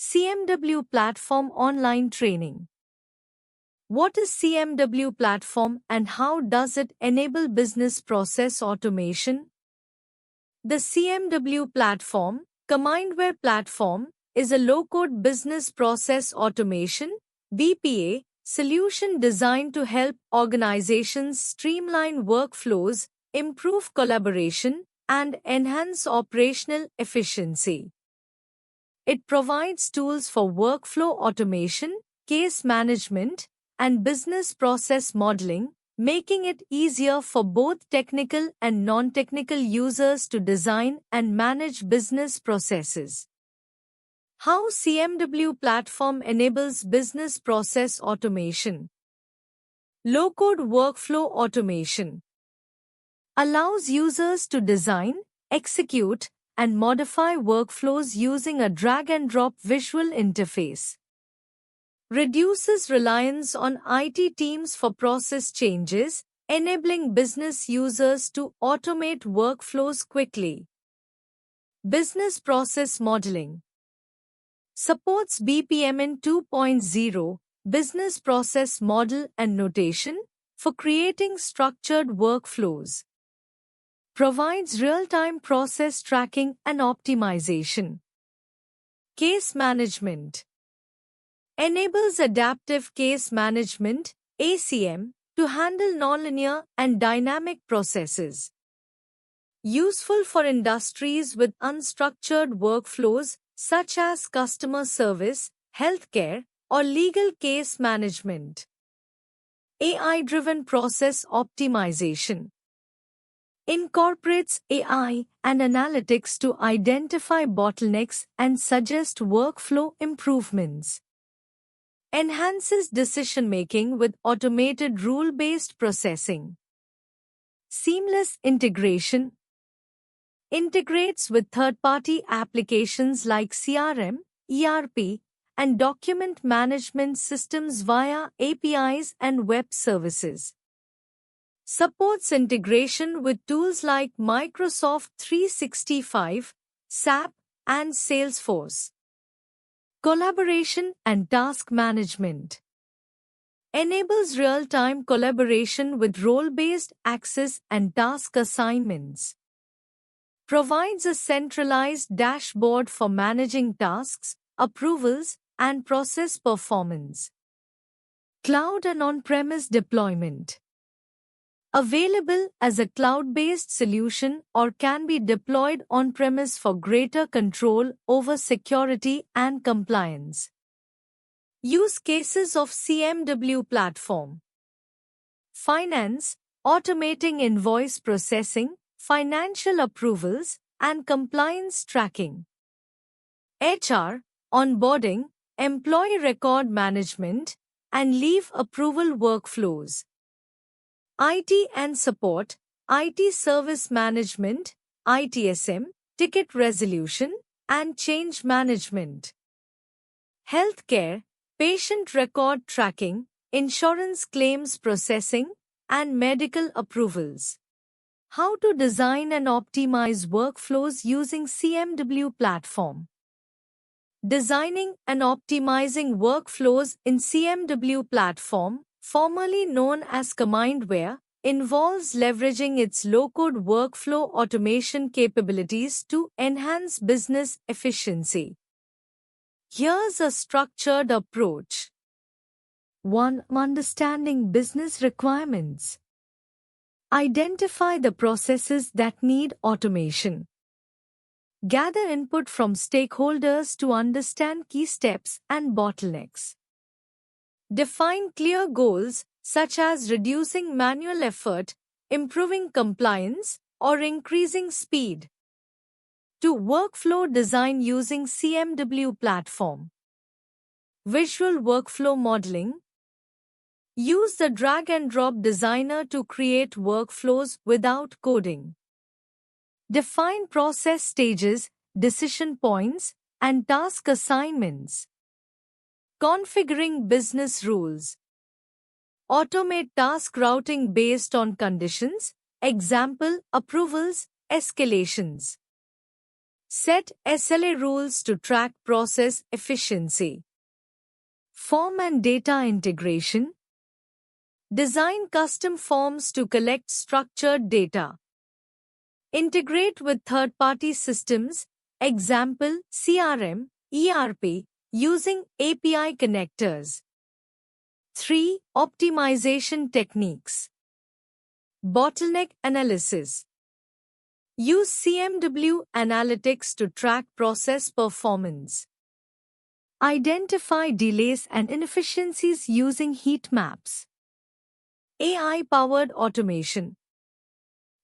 CMW Platform Online Training. What is CMW Platform and how does it enable business process automation? The CMW Platform, Commandware Platform, is a low-code business process automation (BPA) solution designed to help organizations streamline workflows, improve collaboration, and enhance operational efficiency. It provides tools for workflow automation, case management, and business process modeling, making it easier for both technical and non-technical users to design and manage business processes. How CMW Platform enables business process automation. Low-code workflow automation allows users to design, execute, and modify workflows using a drag-and-drop visual interface. Reduces reliance on IT teams for process changes, enabling business users to automate workflows quickly. Business process modeling supports BPMN 2.0, Business Process Model and Notation, for creating structured workflows. Provides real-time process tracking and optimization. Case management enables adaptive case management (ACM) to handle nonlinear and dynamic processes. Useful for industries with unstructured workflows such as customer service, healthcare, or legal case management. AI-driven process optimization incorporates AI and analytics to identify bottlenecks and suggest workflow improvements. Enhances decision-making with automated rule-based processing. Seamless integration integrates with third-party applications like CRM, ERP, and document management systems via APIs and web services. Supports integration with tools like Microsoft 365, SAP, and Salesforce. Collaboration and task management enables real-time collaboration with role-based access and task assignments. Provides a centralized dashboard for managing tasks, approvals, and process performance. Cloud and on-premise deployment available as a cloud-based solution or can be deployed on-premise for greater control over security and compliance. Use cases of CMW Platform. Finance, automating invoice processing, financial approvals, and compliance tracking. HR, onboarding, employee record management, and leave approval workflows. IT and support, IT service management, ITSM, ticket resolution, and change management. Healthcare, patient record tracking, insurance claims processing, and medical approvals. How to design and optimize workflows using CMW Platform. Designing and optimizing workflows in CMW Platform, formerly known as Commandware, involves leveraging its low-code workflow automation capabilities to enhance business efficiency. Here's a structured approach. 1. Understanding business requirements. Identify the processes that need automation. Gather input from stakeholders to understand key steps and bottlenecks. Define clear goals, such as reducing manual effort, improving compliance, or increasing speed. 2. Workflow design using CMW Platform. Visual workflow modeling. Use the drag-and-drop designer to create workflows without coding. Define process stages, decision points, and task assignments. Configuring business rules. Automate task routing based on conditions, example, approvals, escalations. Set SLA rules to track process efficiency. Form and data integration. Design custom forms to collect structured data. Integrate with third-party systems, example CRM, ERP, using API connectors. 3. Optimization techniques. Bottleneck analysis. Use CMW analytics to track process performance. Identify delays and inefficiencies using heat maps. AI-powered automation.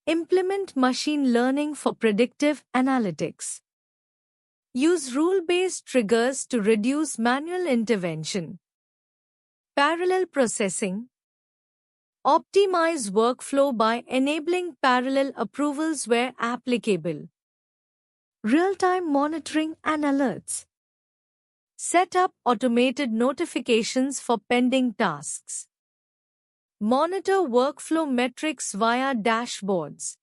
Implement machine learning for predictive analytics. Use rule-based triggers to reduce manual intervention. Parallel processing. Optimize workflow by enabling parallel approvals where applicable. Real-time monitoring and alerts. Set up automated notifications for pending tasks. Monitor workflow metrics via dashboards.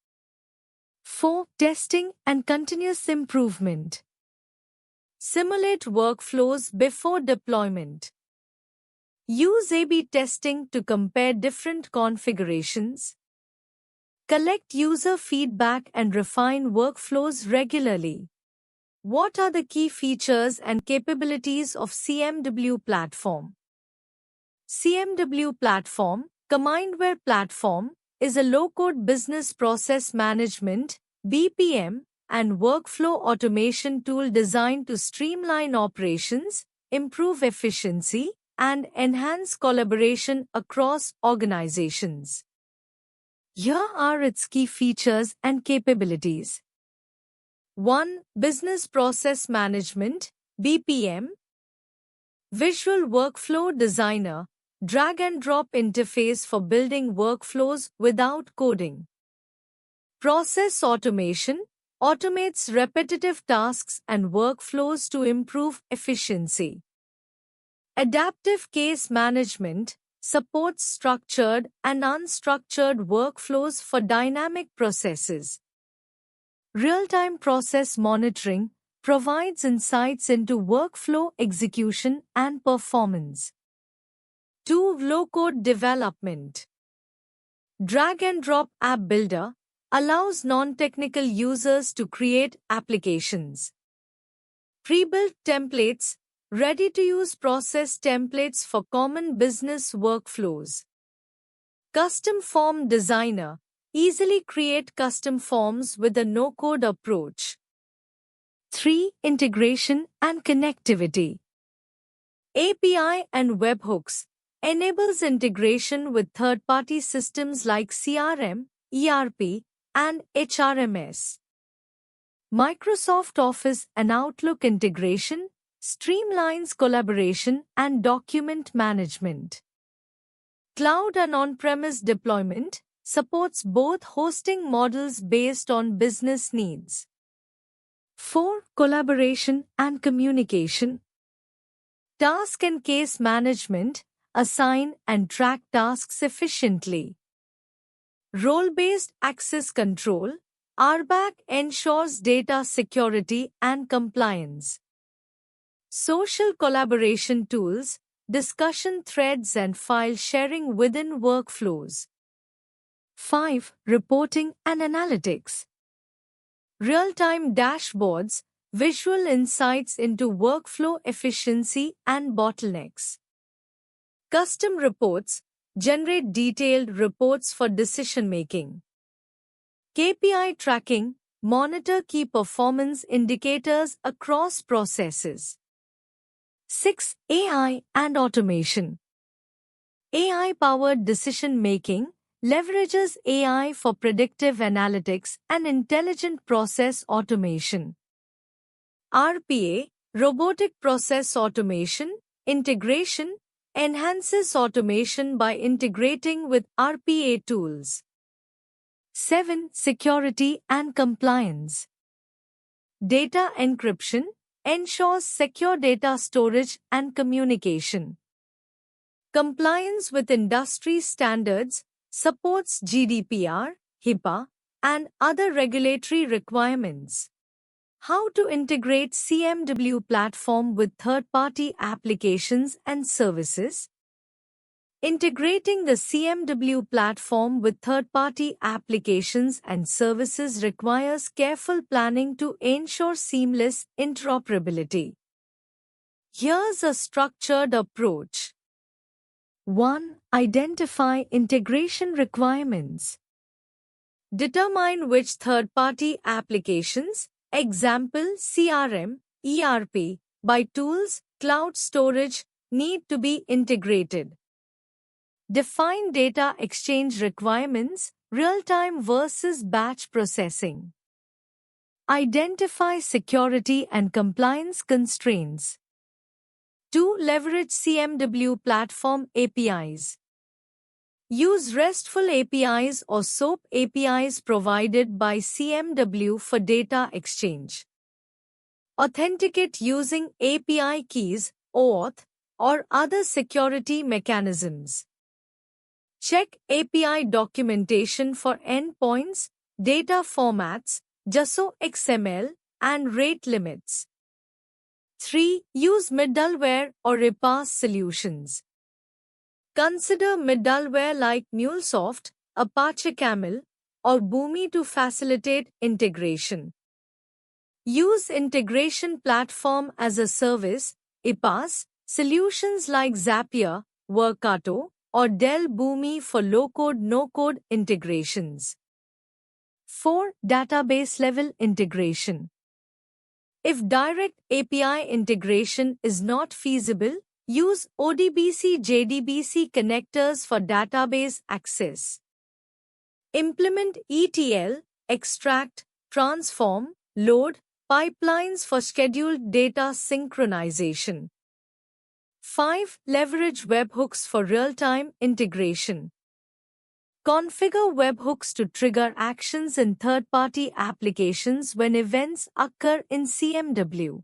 4. Testing and continuous improvement. Simulate workflows before deployment. Use A/B testing to compare different configurations. Collect user feedback and refine workflows regularly. What are the key features and capabilities of CMW platform? CMW platform, Commandware platform, is a low-code business process management (BPM) and workflow automation tool designed to streamline operations, improve efficiency, and enhance collaboration across organizations. Here are its key features and capabilities. 1. Business Process Management (BPM). Visual Workflow Designer, drag-and-drop interface for building workflows without coding. Process Automation automates repetitive tasks and workflows to improve efficiency. Adaptive Case Management supports structured and unstructured workflows for dynamic processes. Real-time process monitoring provides insights into workflow execution and performance. 2. Low-code development. Drag-and-drop app builder allows non-technical users to create applications. Pre-built templates, ready-to-use process templates for common business workflows. Custom Form Designer, easily create custom forms with a no-code approach. 3. Integration and connectivity. API and webhooks enables integration with third-party systems like CRM, ERP, and HRMS. Microsoft Office and Outlook integration streamlines collaboration and document management. Cloud and on-premise deployment supports both hosting models based on business needs. 4. Collaboration and communication. Task and case management assign and track tasks efficiently. Role-based access control RBAC ensures data security and compliance. Social collaboration tools, discussion threads and file sharing within workflows. 5. Reporting and analytics. Real-time dashboards, visual insights into workflow efficiency and bottlenecks. Custom reports generate detailed reports for decision-making. KPI tracking monitor key performance indicators across processes. 6. AI and automation. AI-powered decision-making leverages AI for predictive analytics and intelligent process automation. RPA, robotic process automation, integration, enhances automation by integrating with RPA tools. 7. Security and compliance. Data encryption ensures secure data storage and communication. Compliance with industry standards supports GDPR, HIPAA, and other regulatory requirements. How to integrate CMW platform with third-party applications and services? Integrating the CMW platform with third-party applications and services requires careful planning to ensure seamless interoperability. Here's a structured approach. 1. Identify integration requirements. Determine which third-party applications, example CRM, ERP, by tools, cloud storage, need to be integrated. Define data exchange requirements, real-time versus batch processing. Identify security and compliance constraints. 2. Leverage CMW platform APIs. Use RESTful APIs or SOAP APIs provided by CMW for data exchange. Authenticate using API keys, OAuth, or other security mechanisms. Check API documentation for endpoints, data formats, JSON XML, and rate limits. 3. Use middleware or RPaaS solutions. Consider middleware like MuleSoft, Apache Camel, or Boomi to facilitate integration. Use Integration Platform as a Service, IPaaS, solutions like Zapier, Workato, or Dell Boomi for low-code, no-code integrations. 4. Database-level integration. If direct API integration is not feasible, use ODBC JDBC connectors for database access. Implement ETL, extract, transform, load, pipelines for scheduled data synchronization. 5. Leverage webhooks for real-time integration. Configure webhooks to trigger actions in third-party applications when events occur in CMW.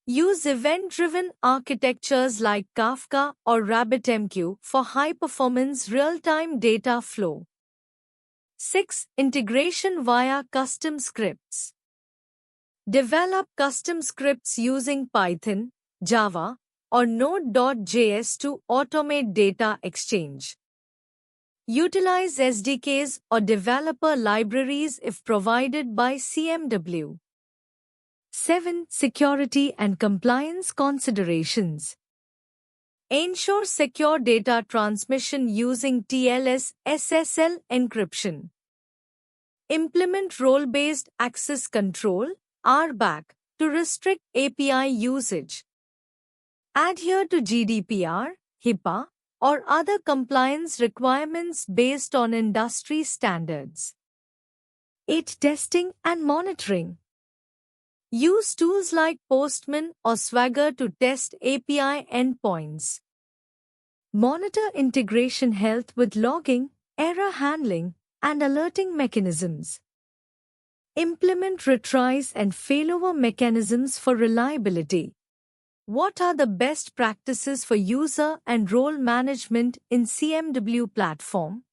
Use event-driven architectures like Kafka or RabbitMQ for high-performance real-time data flow. 6. Integration via custom scripts. Develop custom scripts using Python, Java, or Node.js to automate data exchange. Utilize SDKs or developer libraries if provided by CMW. 7. Security and compliance considerations. Ensure secure data transmission using TLS SSL encryption. Implement role-based access control (RBAC) to restrict API usage. Adhere to GDPR, HIPAA, or other compliance requirements based on industry standards. 8. Testing and monitoring. Use tools like Postman or Swagger to test API endpoints. Monitor integration health with logging, error handling, and alerting mechanisms. Implement retries and failover mechanisms for reliability. What are the best practices for user and role management in CMW platform?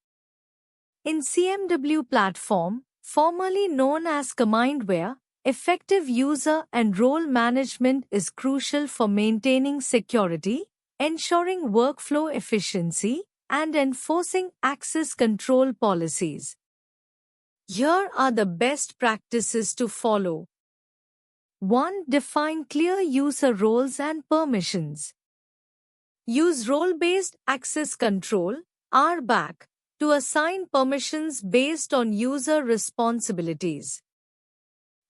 In CMW platform, formerly known as Commandware, effective user and role management is crucial for maintaining security, ensuring workflow efficiency, and enforcing access control policies. Here are the best practices to follow. 1. Define clear user roles and permissions. Use role-based access control (RBAC) to assign permissions based on user responsibilities.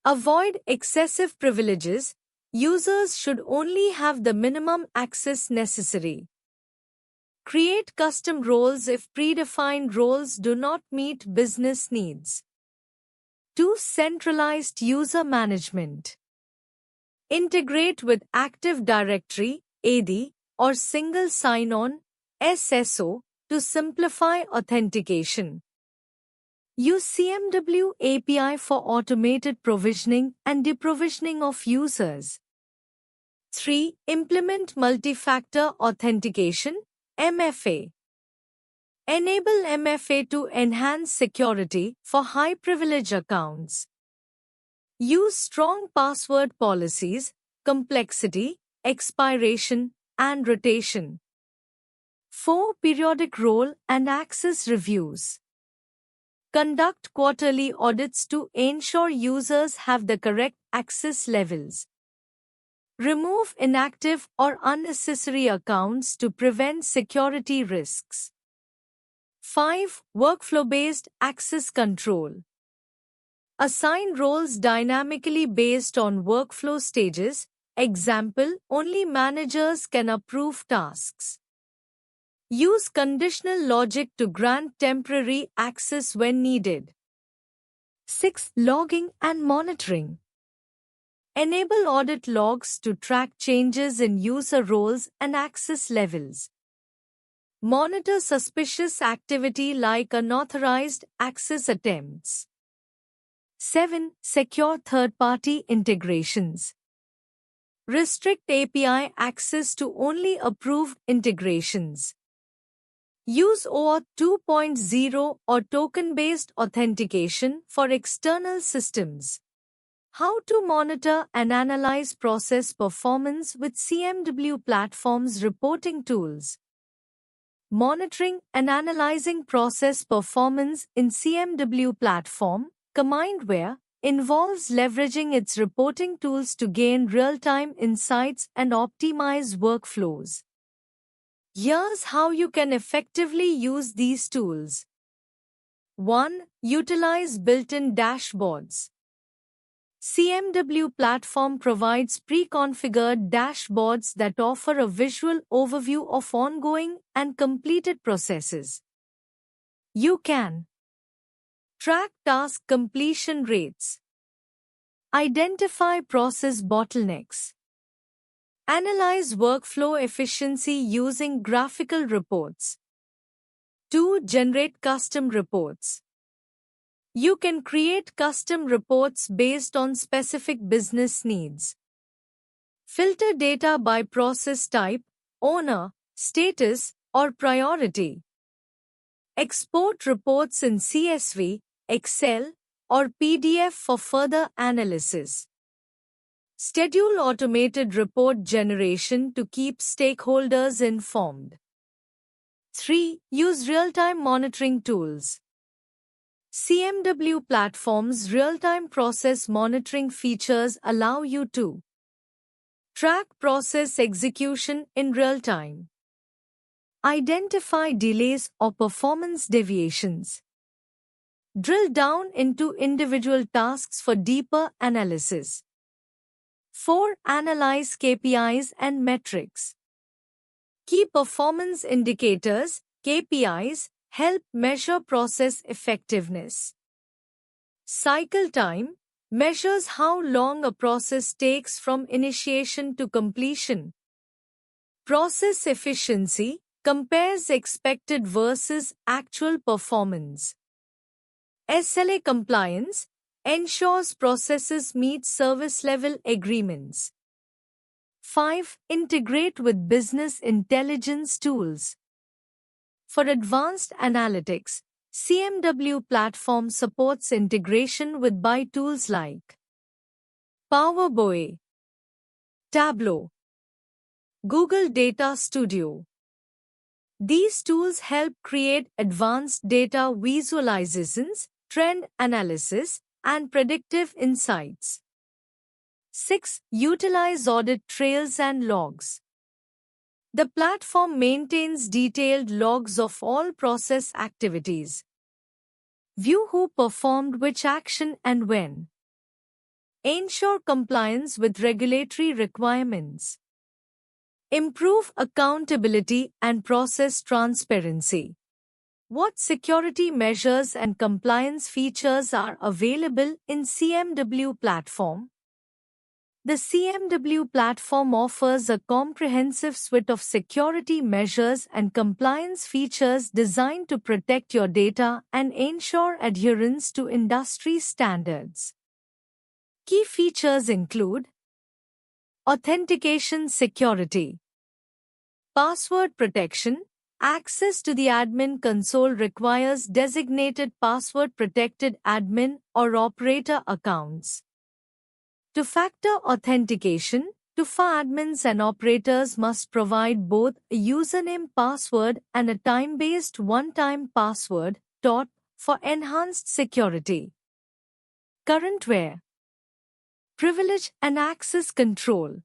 Avoid excessive privileges. Users should only have the minimum access necessary. Create custom roles if predefined roles do not meet business needs. 2. Centralized user management. Integrate with Active Directory (AD) or Single Sign-On (SSO) to simplify authentication. Use CMW API for automated provisioning and deprovisioning of users. 3. Implement multi-factor authentication (MFA). Enable MFA to enhance security for high-privilege accounts. Use strong password policies, complexity, expiration, and rotation. 4. Periodic role and access reviews. Conduct quarterly audits to ensure users have the correct access levels. Remove inactive or unnecessary accounts to prevent security risks. 5. Workflow-based access control. Assign roles dynamically based on workflow stages. Example, only managers can approve tasks. Use conditional logic to grant temporary access when needed. 6. Logging and monitoring. Enable audit logs to track changes in user roles and access levels. Monitor suspicious activity like unauthorized access attempts. 7. Secure third-party integrations. Restrict API access to only approved integrations. Use OAuth 2.0 or token-based authentication for external systems. How to monitor and analyze process performance with CMW platform's reporting tools. Monitoring and analyzing process performance in CMW platform, Commandware, involves leveraging its reporting tools to gain real-time insights and optimize workflows. Here's how you can effectively use these tools. 1. Utilize built-in dashboards. CMW platform provides pre-configured dashboards that offer a visual overview of ongoing and completed processes. You can track task completion rates, identify process bottlenecks, analyze workflow efficiency using graphical reports. 2. Generate custom reports. You can create custom reports based on specific business needs. Filter data by process type, owner, status, or priority. Export reports in CSV, Excel, or PDF for further analysis. Schedule automated report generation to keep stakeholders informed. 3. Use real-time monitoring tools. CMW platform's real-time process monitoring features allow you to track process execution in real time, identify delays or performance deviations, drill down into individual tasks for deeper analysis. 4. Analyze KPIs and metrics. Key performance indicators, KPIs, help measure process effectiveness. Cycle time measures how long a process takes from initiation to completion. Process efficiency compares expected versus actual performance. SLA compliance ensures processes meet service level agreements. 5. Integrate with business intelligence tools. For advanced analytics, CMW platform supports integration with BI tools like Power BI, Tableau, Google Data Studio. These tools help create advanced data visualizations, trend analysis, and predictive insights. 6. Utilize audit trails and logs. The platform maintains detailed logs of all process activities. View who performed which action and when. Ensure compliance with regulatory requirements. Improve accountability and process transparency. What security measures and compliance features are available in CMW platform? The CMW platform offers a comprehensive suite of security measures and compliance features designed to protect your data and ensure adherence to industry standards. Key features include authentication security, password protection. Access to the admin console requires designated password-protected admin or operator accounts. Two-factor authentication. Two-FA admins and operators must provide both a username password and a time-based one-time password, TOT, for enhanced security. Currentware. Privilege and access control.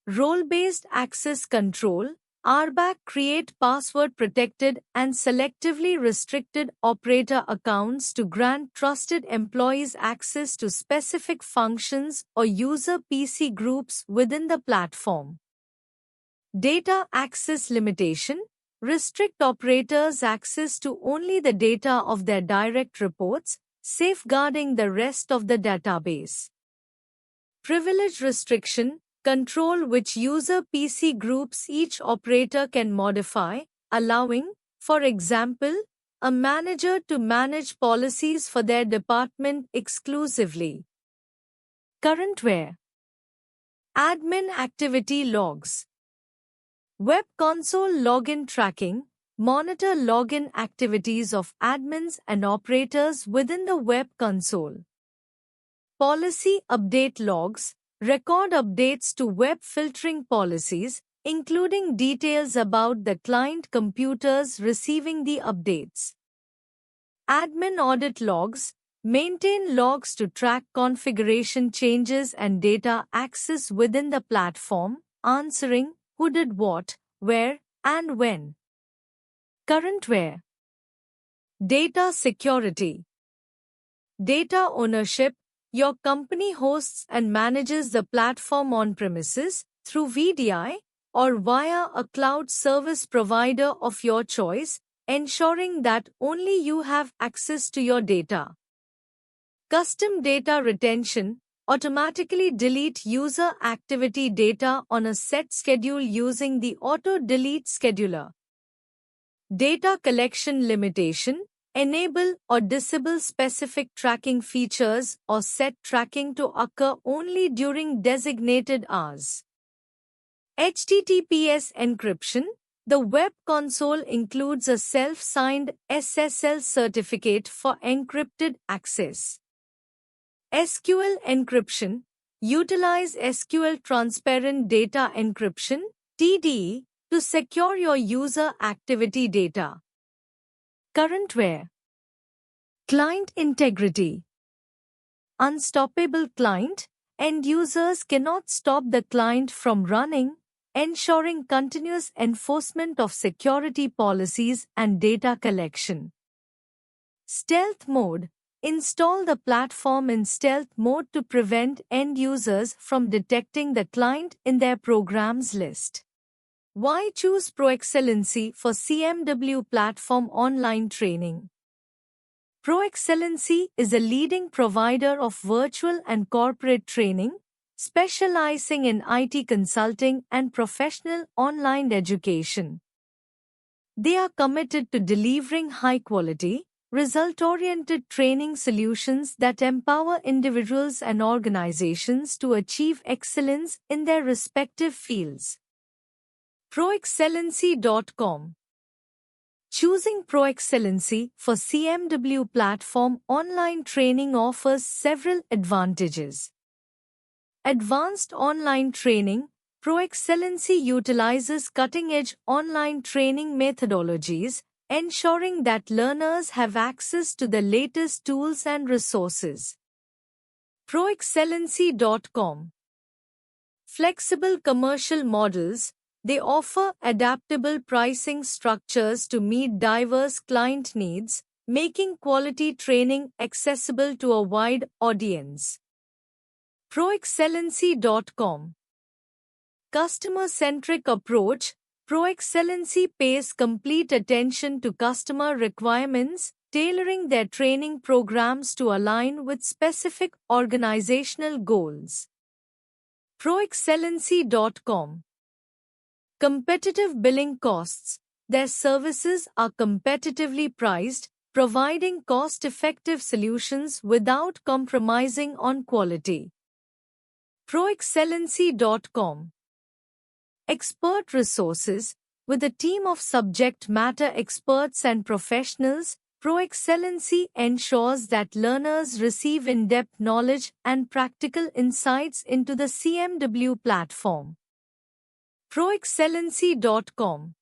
Role-based access control. RBAC create password-protected and selectively restricted operator accounts to grant trusted employees access to specific functions or user PC groups within the platform. Data access limitation. Restrict operators' access to only the data of their direct reports, safeguarding the rest of the database. Privilege restriction. Control which user PC groups each operator can modify, allowing, for example, a manager to manage policies for their department exclusively. Currentware. Admin activity logs. Web console login tracking. Monitor login activities of admins and operators within the web console. Policy update logs. Record updates to web filtering policies, including details about the client computers receiving the updates. Admin audit logs. Maintain logs to track configuration changes and data access within the platform, answering who did what, where, and when. Currentware. Data security. Data ownership. Your company hosts and manages the platform on-premises, through VDI, or via a cloud service provider of your choice, ensuring that only you have access to your data. Custom data retention. Automatically delete user activity data on a set schedule using the auto-delete scheduler. Data collection limitation. Enable or disable specific tracking features or set tracking to occur only during designated hours. HTTPS encryption. The web console includes a self-signed SSL certificate for encrypted access. SQL encryption. Utilize SQL Transparent Data Encryption (TDE) to secure your user activity data. Currentware. Client integrity. Unstoppable client. End users cannot stop the client from running, ensuring continuous enforcement of security policies and data collection. Stealth mode. Install the platform in stealth mode to prevent end users from detecting the client in their programs list. Why choose ProExcellency for CMW platform online training? ProExcellency is a leading provider of virtual and corporate training, specializing in IT consulting and professional online education. They are committed to delivering high-quality, result-oriented training solutions that empower individuals and organizations to achieve excellence in their respective fields. ProExcellency.com. Choosing ProExcellency for CMW platform online training offers several advantages. Advanced online training. ProExcellency utilizes cutting-edge online training methodologies, ensuring that learners have access to the latest tools and resources. ProExcellency.com. Flexible commercial models. They offer adaptable pricing structures to meet diverse client needs, making quality training accessible to a wide audience. ProExcellency.com. Customer-centric approach. ProExcellency pays complete attention to customer requirements, tailoring their training programs to align with specific organizational goals. ProExcellency.com. Competitive billing costs. Their services are competitively priced, providing cost-effective solutions without compromising on quality. ProExcellency.com. Expert resources. With a team of subject matter experts and professionals, ProExcellency ensures that learners receive in-depth knowledge and practical insights into the CMW platform. ProExcellency.com.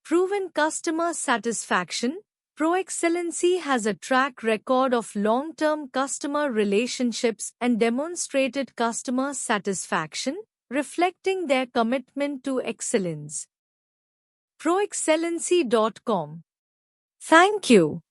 Proven customer satisfaction. ProExcellency has a track record of long-term customer relationships and demonstrated customer satisfaction, reflecting their commitment to excellence. ProExcellency.com. Thank you.